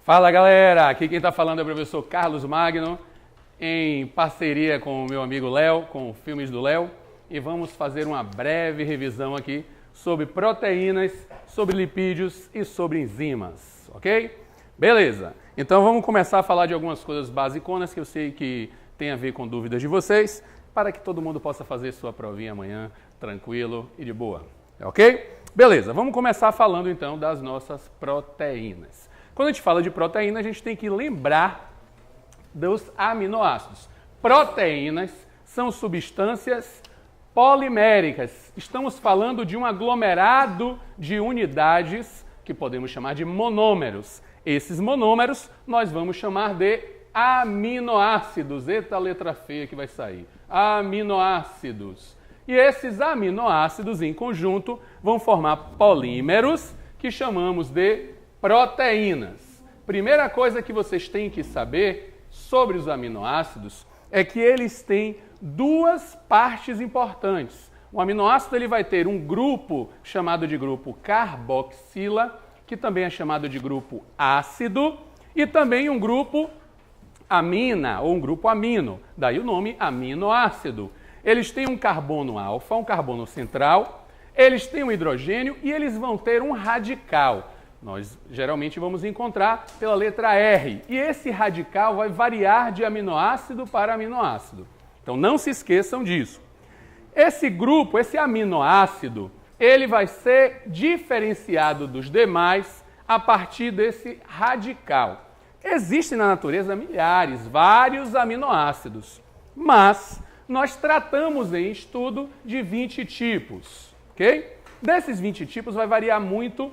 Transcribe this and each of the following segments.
Fala galera, aqui quem está falando é o professor Carlos Magno, em parceria com o meu amigo Léo, com Filmes do Léo, e vamos fazer uma breve revisão aqui sobre proteínas, sobre lipídios e sobre enzimas, ok? Beleza, então vamos começar a falar de algumas coisas basiconas que eu sei que tem a ver com dúvidas de vocês, para que todo mundo possa fazer sua provinha amanhã tranquilo e de boa, ok? Beleza, vamos começar falando então das nossas proteínas. Quando a gente fala de proteína, a gente tem que lembrar dos aminoácidos. Proteínas são substâncias poliméricas. Estamos falando de um aglomerado de unidades que podemos chamar de monômeros. Esses monômeros nós vamos chamar de aminoácidos. Eita, a letra feia que vai sair. Aminoácidos. E esses aminoácidos em conjunto vão formar polímeros que chamamos de proteínas. Primeira coisa que vocês têm que saber sobre os aminoácidos é que eles têm duas partes importantes. O aminoácido ele vai ter um grupo chamado de grupo carboxila, que também é chamado de grupo ácido, e também um grupo amina, ou um grupo amino, daí o nome aminoácido. Eles têm um carbono alfa, um carbono central, eles têm um hidrogênio e eles vão ter um radical. Nós geralmente vamos encontrar pela letra R. E esse radical vai variar de aminoácido para aminoácido. Então não se esqueçam disso. Esse grupo, esse aminoácido, ele vai ser diferenciado dos demais a partir desse radical. Existem na natureza milhares, vários aminoácidos, mas nós tratamos em estudo de 20 tipos, ok? Desses 20 tipos vai variar muito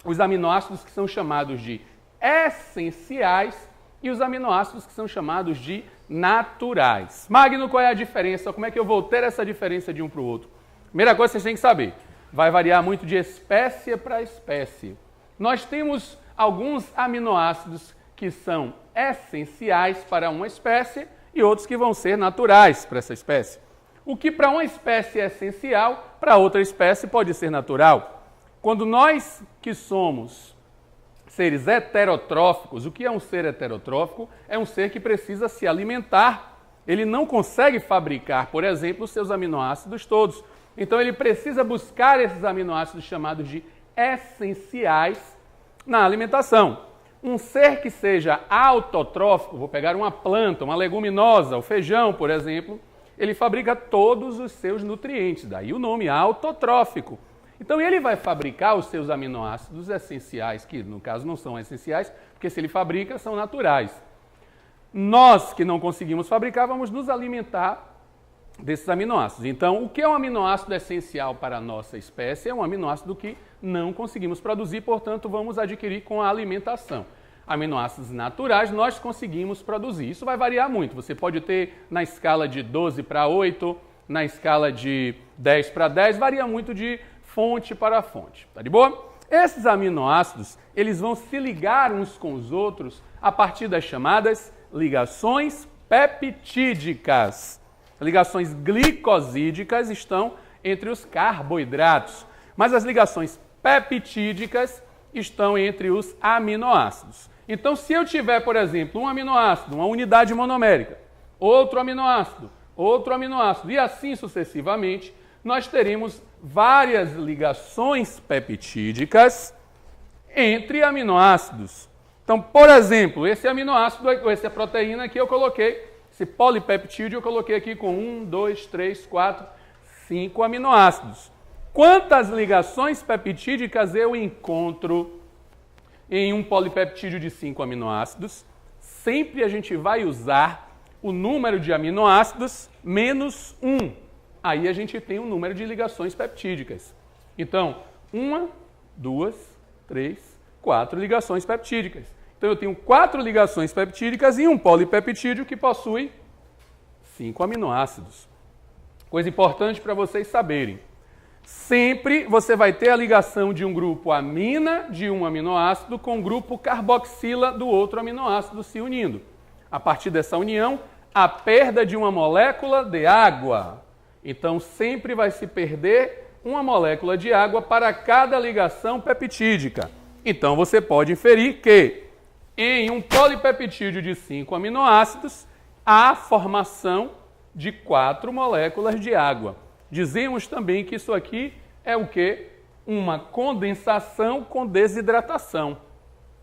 os aminoácidos que são chamados de essenciais e os aminoácidos que são chamados de naturais. Magno, qual é a diferença? Como é que eu vou ter essa diferença de um para o outro? Primeira coisa que vocês têm que saber, vai variar muito de espécie para espécie. Nós temos alguns aminoácidos que são essenciais para uma espécie e outros que vão ser naturais para essa espécie. O que para uma espécie é essencial, para outra espécie pode ser natural. Quando nós que somos seres heterotróficos, o que é um ser heterotrófico? É um ser que precisa se alimentar. Ele não consegue fabricar, por exemplo, os seus aminoácidos todos. Então ele precisa buscar esses aminoácidos chamados de essenciais na alimentação. Um ser que seja autotrófico, vou pegar uma planta, uma leguminosa, o feijão, por exemplo, ele fabrica todos os seus nutrientes, daí o nome autotrófico. Então ele vai fabricar os seus aminoácidos essenciais, que no caso não são essenciais, porque se ele fabrica, são naturais. Nós que não conseguimos fabricar, vamos nos alimentar desses aminoácidos. Então, o que é um aminoácido essencial para a nossa espécie? É um aminoácido que não conseguimos produzir, portanto, vamos adquirir com a alimentação. Aminoácidos naturais nós conseguimos produzir. Isso vai variar muito. Você pode ter na escala de 12 para 8, na escala de 10 para 10, varia muito de fonte para fonte, tá de boa? Esses aminoácidos, eles vão se ligar uns com os outros a partir das chamadas ligações peptídicas. Ligações glicosídicas estão entre os carboidratos, mas as ligações peptídicas estão entre os aminoácidos. Então, se eu tiver, por exemplo, um aminoácido, uma unidade monomérica, outro aminoácido, e assim sucessivamente, nós teremos várias ligações peptídicas entre aminoácidos. Então, por exemplo, esse aminoácido, essa proteína aqui eu coloquei, esse polipeptídeo eu coloquei aqui com 1, 2, 3, 4, 5 aminoácidos. Quantas ligações peptídicas eu encontro em um polipeptídeo de 5 aminoácidos? Sempre a gente vai usar o número de aminoácidos menos 1. Aí a gente tem um número de ligações peptídicas. Então, 1, 2, 3, 4 ligações peptídicas. Então, eu tenho 4 ligações peptídicas em um polipeptídeo que possui 5 aminoácidos. Coisa importante para vocês saberem. Sempre você vai ter a ligação de um grupo amina de um aminoácido com um grupo carboxila do outro aminoácido se unindo. A partir dessa união, a perda de uma molécula de água. Então, sempre vai se perder uma molécula de água para cada ligação peptídica. Então, você pode inferir que em um polipeptídeo de 5 aminoácidos, a formação de 4 moléculas de água. Dizemos também que isso aqui é o quê? Uma condensação com desidratação.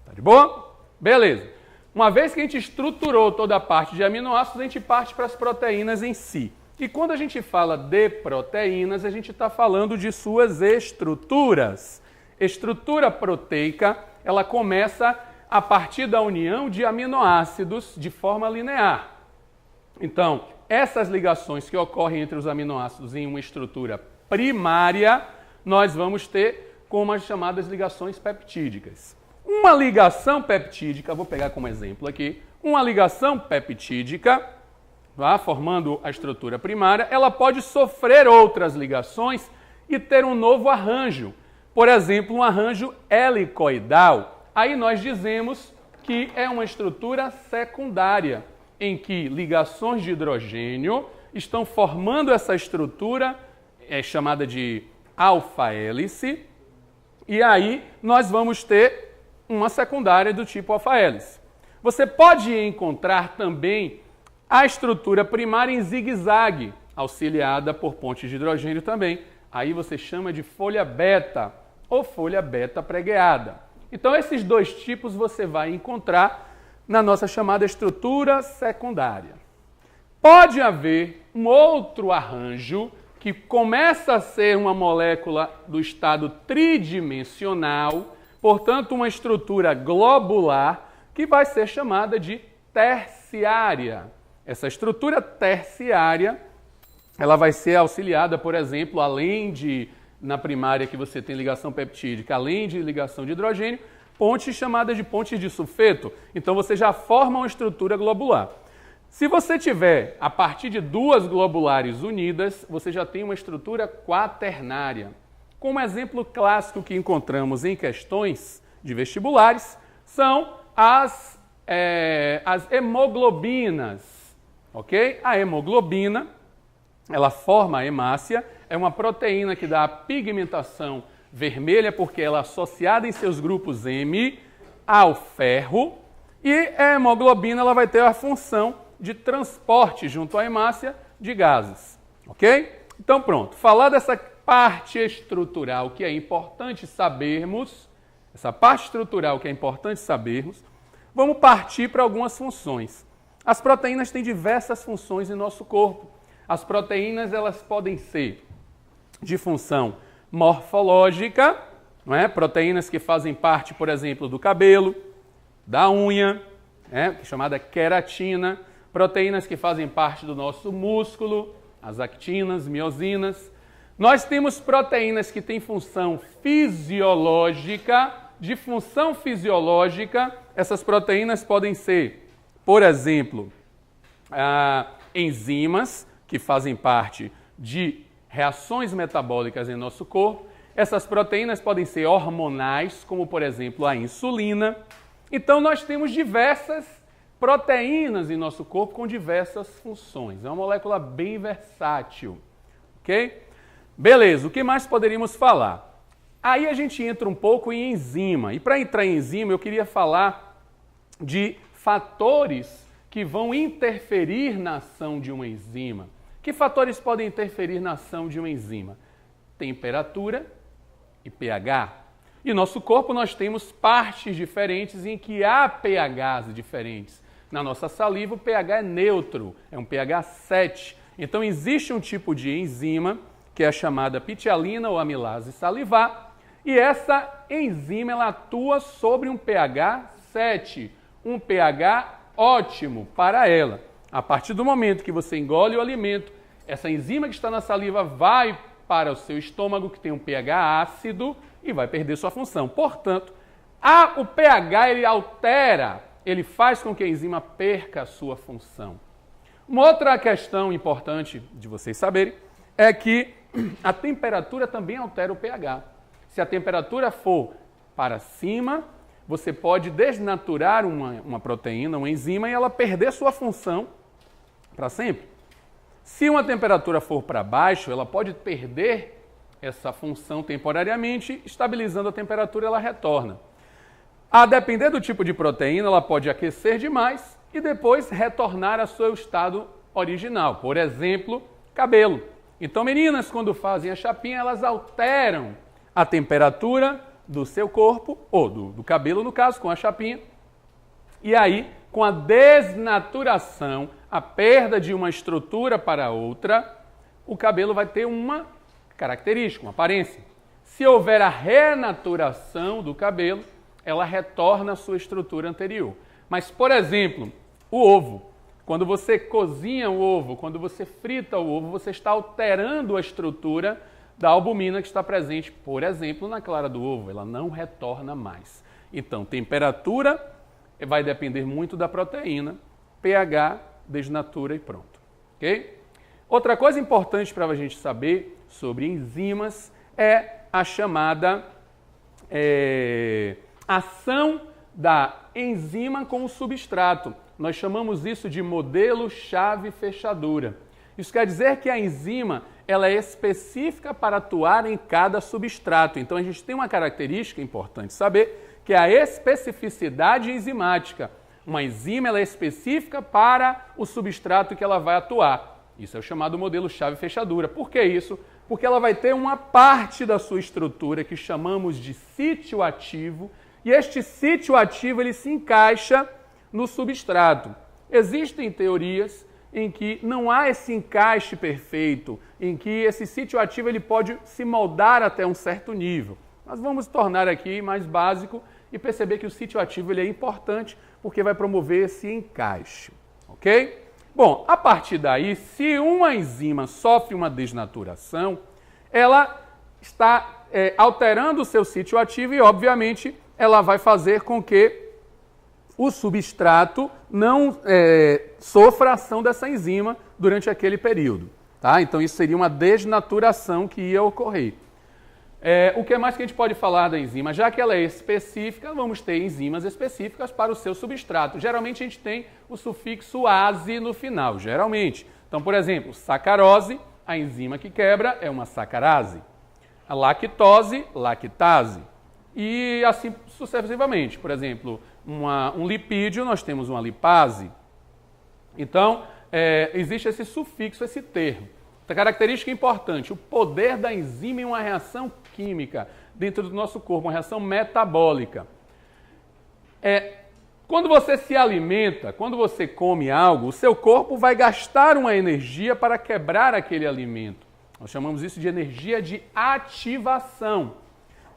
Tá de boa? Beleza. Uma vez que a gente estruturou toda a parte de aminoácidos, a gente parte para as proteínas em si. E quando a gente fala de proteínas, a gente está falando de suas estruturas. Estrutura proteica, ela começa a partir da união de aminoácidos de forma linear. Então, essas ligações que ocorrem entre os aminoácidos em uma estrutura primária, nós vamos ter como as chamadas ligações peptídicas. Uma ligação peptídica, vou pegar como exemplo aqui, uma ligação peptídica, formando a estrutura primária, ela pode sofrer outras ligações e ter um novo arranjo. Por exemplo, um arranjo helicoidal. Aí nós dizemos que é uma estrutura secundária, em que ligações de hidrogênio estão formando essa estrutura, chamada de alfa-hélice, e aí nós vamos ter uma secundária do tipo alfa-hélice. Você pode encontrar também a estrutura primária em zigue-zague, auxiliada por pontes de hidrogênio também. Aí você chama de folha beta ou folha beta pregueada. Então esses dois tipos você vai encontrar na nossa chamada estrutura secundária. Pode haver um outro arranjo que começa a ser uma molécula do estado tridimensional, portanto uma estrutura globular, que vai ser chamada de terciária. Essa estrutura terciária, ela vai ser auxiliada, por exemplo, além de, na primária que você tem ligação peptídica, além de ligação de hidrogênio, pontes chamadas de pontes de sulfeto. Então você já forma uma estrutura globular. Se você tiver, a partir de 2 globulares unidas, você já tem uma estrutura quaternária. Como exemplo clássico que encontramos em questões de vestibulares, são as hemoglobinas. Ok? A hemoglobina, ela forma a hemácia, é uma proteína que dá a pigmentação vermelha porque ela é associada em seus grupos M ao ferro, e a hemoglobina ela vai ter a função de transporte junto à hemácia de gases. Ok? Então pronto, falar dessa parte estrutural que é importante sabermos, vamos partir para algumas funções. As proteínas têm diversas funções em nosso corpo. As proteínas elas podem ser de função morfológica, não é? Proteínas que fazem parte, por exemplo, do cabelo, da unha, chamada queratina, proteínas que fazem parte do nosso músculo, as actinas, miosinas. Nós temos proteínas que têm função fisiológica. De função fisiológica, essas proteínas podem ser, por exemplo, enzimas, que fazem parte de reações metabólicas em nosso corpo. Essas proteínas podem ser hormonais, como, por exemplo, a insulina. Então, nós temos diversas proteínas em nosso corpo com diversas funções. É uma molécula bem versátil. Ok? Beleza, o que mais poderíamos falar? Aí a gente entra um pouco em enzima. E para entrar em enzima, eu queria falar de fatores que vão interferir na ação de uma enzima. Que fatores podem interferir na ação de uma enzima? Temperatura e pH. E no nosso corpo nós temos partes diferentes em que há pHs diferentes. Na nossa saliva o pH é neutro, é um pH 7. Então existe um tipo de enzima que é a chamada pitialina ou amilase salivar, e essa enzima ela atua sobre um pH 7, um pH ótimo para ela. A partir do momento que você engole o alimento, essa enzima que está na saliva vai para o seu estômago, que tem um pH ácido, e vai perder sua função. Portanto, o pH ele altera, ele faz com que a enzima perca a sua função. Uma outra questão importante de vocês saberem é que a temperatura também altera o pH. Se a temperatura for para cima, você pode desnaturar uma proteína, uma enzima, e ela perder sua função para sempre. Se uma temperatura for para baixo, ela pode perder essa função temporariamente, estabilizando a temperatura, ela retorna. A depender do tipo de proteína, ela pode aquecer demais e depois retornar ao seu estado original. Por exemplo, cabelo. Então, meninas, quando fazem a chapinha, elas alteram a temperatura do seu corpo, ou do cabelo, no caso, com a chapinha. E aí, com a desnaturação, a perda de uma estrutura para outra, o cabelo vai ter uma característica, uma aparência. Se houver a renaturação do cabelo, ela retorna à sua estrutura anterior. Mas, por exemplo, o ovo. Quando você cozinha o ovo, quando você frita o ovo, você está alterando a estrutura da albumina que está presente, por exemplo, na clara do ovo. Ela não retorna mais. Então, temperatura vai depender muito da proteína, pH, desnatura e pronto. Ok? Outra coisa importante para a gente saber sobre enzimas é a chamada ação da enzima com o substrato. Nós chamamos isso de modelo chave-fechadura. Isso quer dizer que a enzima ela é específica para atuar em cada substrato. Então, a gente tem uma característica importante saber, que é a especificidade enzimática. Uma enzima ela é específica para o substrato que ela vai atuar. Isso é o chamado modelo chave-fechadura. Por que isso? Porque ela vai ter uma parte da sua estrutura que chamamos de sítio ativo, e este sítio ativo ele se encaixa no substrato. Existem teorias em que não há esse encaixe perfeito, em que esse sítio ativo ele pode se moldar até um certo nível. Nós vamos tornar aqui mais básico e perceber que o sítio ativo ele é importante porque vai promover esse encaixe, ok? Bom, a partir daí, se uma enzima sofre uma desnaturação, ela está alterando o seu sítio ativo e, obviamente, ela vai fazer com que o substrato não sofra a ação dessa enzima durante aquele período. Tá? Então, isso seria uma desnaturação que ia ocorrer. O que mais que a gente pode falar da enzima? Já que ela é específica, vamos ter enzimas específicas para o seu substrato. Geralmente, a gente tem o sufixo ase no final, geralmente. Então, por exemplo, sacarose, a enzima que quebra é uma sacarase. A lactose, lactase. E assim sucessivamente. Por exemplo, um lipídio, nós temos uma lipase. Então, existe esse sufixo, esse termo. Outra característica importante, o poder da enzima em uma reação química dentro do nosso corpo, uma reação metabólica. Quando você se alimenta, quando você come algo, o seu corpo vai gastar uma energia para quebrar aquele alimento. Nós chamamos isso de energia de ativação.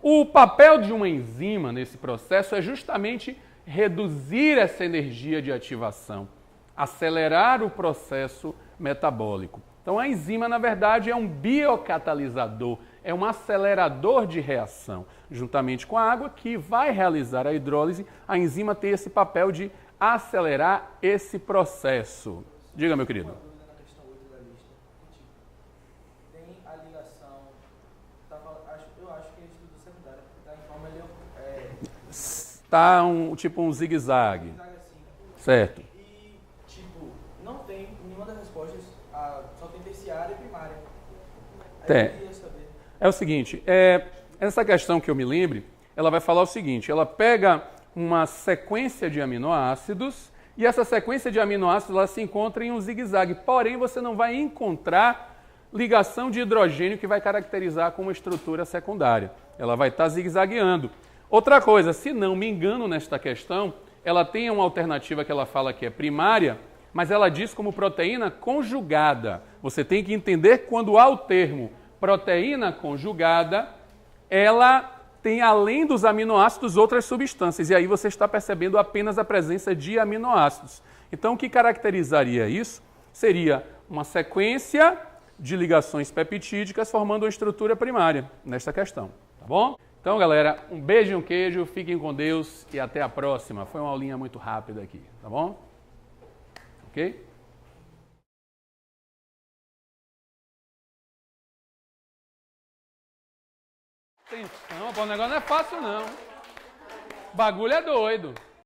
O papel de uma enzima nesse processo é justamente reduzir essa energia de ativação, acelerar o processo metabólico. Então, a enzima, na verdade, é um biocatalisador, é um acelerador de reação. Juntamente com a água, que vai realizar a hidrólise, a enzima tem esse papel de acelerar esse processo. Diga, meu querido. Está tipo um zigue-zague. Certo. E, tipo, não tem nenhuma das respostas, só tem terciária e primária. É o seguinte, essa questão que eu me lembre, ela vai falar o seguinte, ela pega uma sequência de aminoácidos e essa sequência de aminoácidos ela se encontra em um zigue-zague, porém você não vai encontrar ligação de hidrogênio que vai caracterizar como estrutura secundária. Ela vai estar zigue-zagueando. Outra coisa, se não me engano nesta questão, ela tem uma alternativa que ela fala que é primária, mas ela diz como proteína conjugada. Você tem que entender quando há o termo proteína conjugada, ela tem além dos aminoácidos outras substâncias, e aí você está percebendo apenas a presença de aminoácidos. Então, o que caracterizaria isso seria uma sequência de ligações peptídicas formando uma estrutura primária nesta questão, tá bom? Então, galera, um beijo e um queijo, fiquem com Deus e até a próxima. Foi uma aulinha muito rápida aqui, tá bom? Ok? Atenção, o negócio não é fácil não. O bagulho é doido.